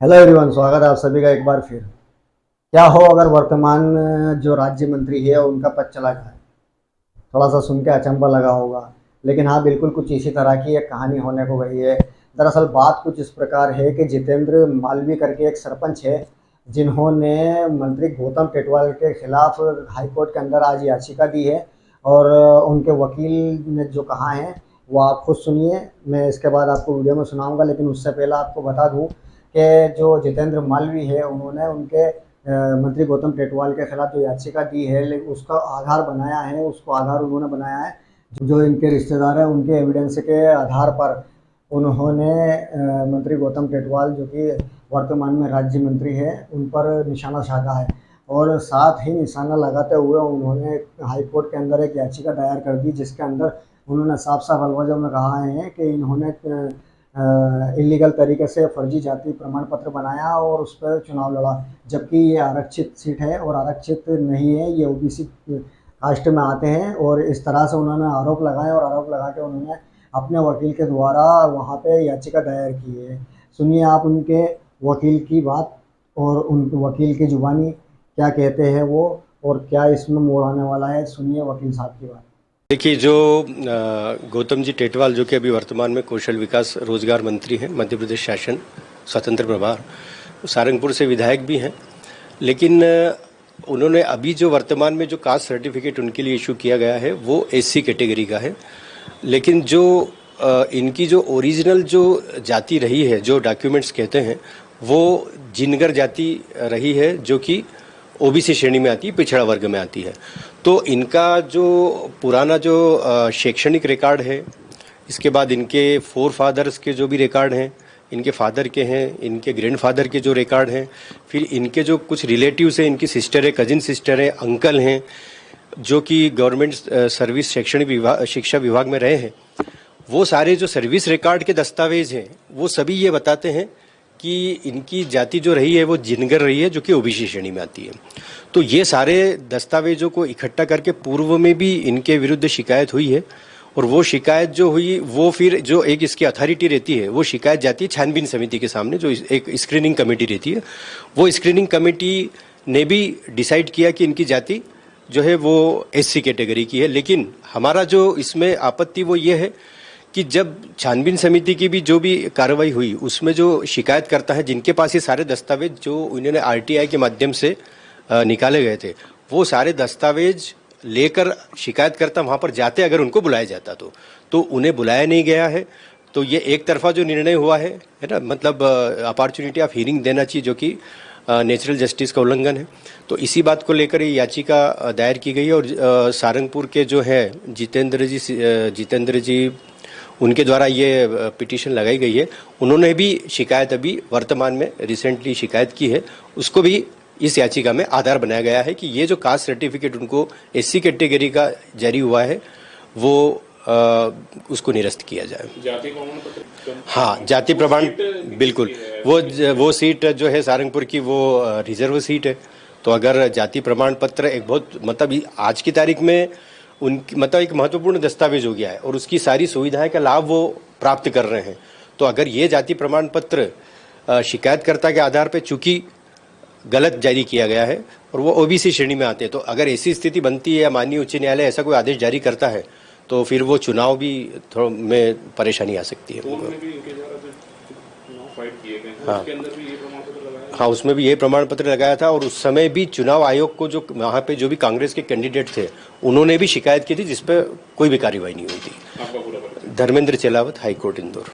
Hello everyone, स्वागत है आप सभी का एक बार फिर। क्या हो अगर वर्तमान जो राज्य मंत्री है उनका पद चला जाए। थोड़ा सा सुन के अचंभा लगा होगा, लेकिन हाँ, बिल्कुल कुछ इसी तरह की एक कहानी होने को गई है। दरअसल बात कुछ इस प्रकार है कि जितेंद्र मालवी करके एक सरपंच है, जिन्होंने मंत्री गौतम टेटवाल के खिलाफ हाई कोर्ट के अंदर आज याचिका दी है। और उनके वकील ने जो कहा है वो आप खुद सुनिए। मैं इसके बाद आपको वीडियो में सुनाऊंगा, लेकिन उससे पहले आपको बता दूं कि जो जितेंद्र मालवी है उन्होंने उनके मंत्री गौतम टेटवाल के खिलाफ जो याचिका दी है, उसका आधार बनाया है, उसको आधार उन्होंने बनाया है जो इनके रिश्तेदार हैं उनके एविडेंस के आधार पर उन्होंने मंत्री गौतम टेटवाल जो कि वर्तमान में राज्य मंत्री है उन पर निशाना साधा है। और साथ ही निशाना लगाते हुए उन्होंने हाई कोर्ट के अंदर एक याचिका दायर कर दी, जिसके अंदर उन्होंने साफ साफ अल्फाजों में कहा है कि इन्होंने इलीगल तरीके से फर्जी जाति प्रमाण पत्र बनाया और उस पर चुनाव लड़ा, जबकि ये आरक्षित सीट है और आरक्षित नहीं है, ये ओबीसी कास्ट में आते हैं। और इस तरह से उन्होंने आरोप लगाए और आरोप लगा के उन्होंने अपने वकील के द्वारा वहाँ पे याचिका दायर की है। सुनिए आप उनके वकील की बात और उनके वकील की जुबानी क्या कहते हैं वो, और क्या इसमें मोड़ आने वाला है। सुनिए वकील साहब की बात। देखिए, जो गौतम जी टेटवाल जो कि अभी वर्तमान में कौशल विकास रोजगार मंत्री हैं, मध्य प्रदेश शासन स्वतंत्र प्रभार, सारंगपुर से विधायक भी हैं। लेकिन उन्होंने अभी जो वर्तमान में जो कास्ट सर्टिफिकेट उनके लिए इशू किया गया है वो एससी कैटेगरी का है। लेकिन जो इनकी जो ओरिजिनल जो जाति रही है, जो डॉक्यूमेंट्स कहते हैं, वो जिनगर जाति रही है, जो कि ओबीसी श्रेणी में आती है, पिछड़ा वर्ग में आती है। तो इनका जो पुराना जो शैक्षणिक रिकॉर्ड है, इसके बाद इनके फोर फादर्स के जो भी रिकॉर्ड हैं, इनके फादर के हैं, इनके ग्रैंडफादर के जो रिकॉर्ड हैं, फिर इनके जो कुछ रिलेटिव्स हैं, इनकी सिस्टर है, कजिन सिस्टर है, अंकल हैं, जो कि गवर्नमेंट सर्विस शैक्षणिक शिक्षा विभाग में रहे हैं, वो सारे जो सर्विस रिकॉर्ड के दस्तावेज हैं वो सभी ये बताते हैं कि इनकी जाति जो रही है वो जिनगर रही है, जो कि ओबीसी श्रेणी में आती है। तो ये सारे दस्तावेजों को इकट्ठा करके पूर्व में भी इनके विरुद्ध शिकायत हुई है, और वो शिकायत जो हुई वो फिर जो एक इसकी अथॉरिटी रहती है वो शिकायत जाती है छानबीन समिति के सामने, जो एक स्क्रीनिंग कमेटी रहती है। वो स्क्रीनिंग कमेटी ने भी डिसाइड किया कि इनकी जाति जो है वो एससी कैटेगरी की है। लेकिन हमारा जो इसमें आपत्ति वो ये है कि जब छानबीन समिति की भी जो भी कार्रवाई हुई उसमें जो शिकायत करता है, जिनके पास ये सारे दस्तावेज जो उन्होंने आरटीआई के माध्यम से निकाले गए थे, वो सारे दस्तावेज लेकर शिकायतकर्ता वहां पर जाते अगर उनको बुलाया जाता तो उन्हें बुलाया नहीं गया है। तो ये एक तरफा जो निर्णय हुआ है ना, मतलब अपॉर्चुनिटी ऑफ हियरिंग देना चाहिए, जो कि नेचुरल जस्टिस का उल्लंघन है। तो इसी बात को लेकर ये याचिका दायर की गई है। और सारंगपुर के जो है जितेंद्र जी उनके द्वारा ये पिटीशन लगाई गई है। उन्होंने भी शिकायत अभी वर्तमान में रिसेंटली शिकायत की है, उसको भी इस याचिका में आधार बनाया गया है कि ये जो कास्ट सर्टिफिकेट उनको एससी कैटेगरी का जारी हुआ है वो उसको निरस्त किया जाए। जाति प्रमाण पत्र, हाँ, जाति प्रमाण, बिल्कुल। वो सीट जो है सारंगपुर की वो रिजर्व सीट है। तो अगर जाति प्रमाण पत्र एक बहुत मतलब आज की तारीख में उनकी मतलब एक महत्वपूर्ण दस्तावेज हो गया है और उसकी सारी सुविधाएं का लाभ वो प्राप्त कर रहे हैं। तो अगर ये जाति प्रमाण पत्र शिकायतकर्ता के आधार पर चूंकि गलत जारी किया गया है और वो ओबीसी श्रेणी में आते हैं, तो अगर ऐसी स्थिति बनती है या माननीय उच्च न्यायालय ऐसा कोई आदेश जारी करता है तो फिर वो चुनाव भी थोड़ा में परेशानी आ सकती है। हाँ, उसमें भी ये प्रमाण पत्र लगाया था और उस समय भी चुनाव आयोग को जो वहाँ पे जो भी कांग्रेस के कैंडिडेट थे उन्होंने भी शिकायत की थी, जिसपे कोई भी कार्रवाई नहीं हुई थी। धर्मेंद्र चेलावत, हाईकोर्ट इंदौर।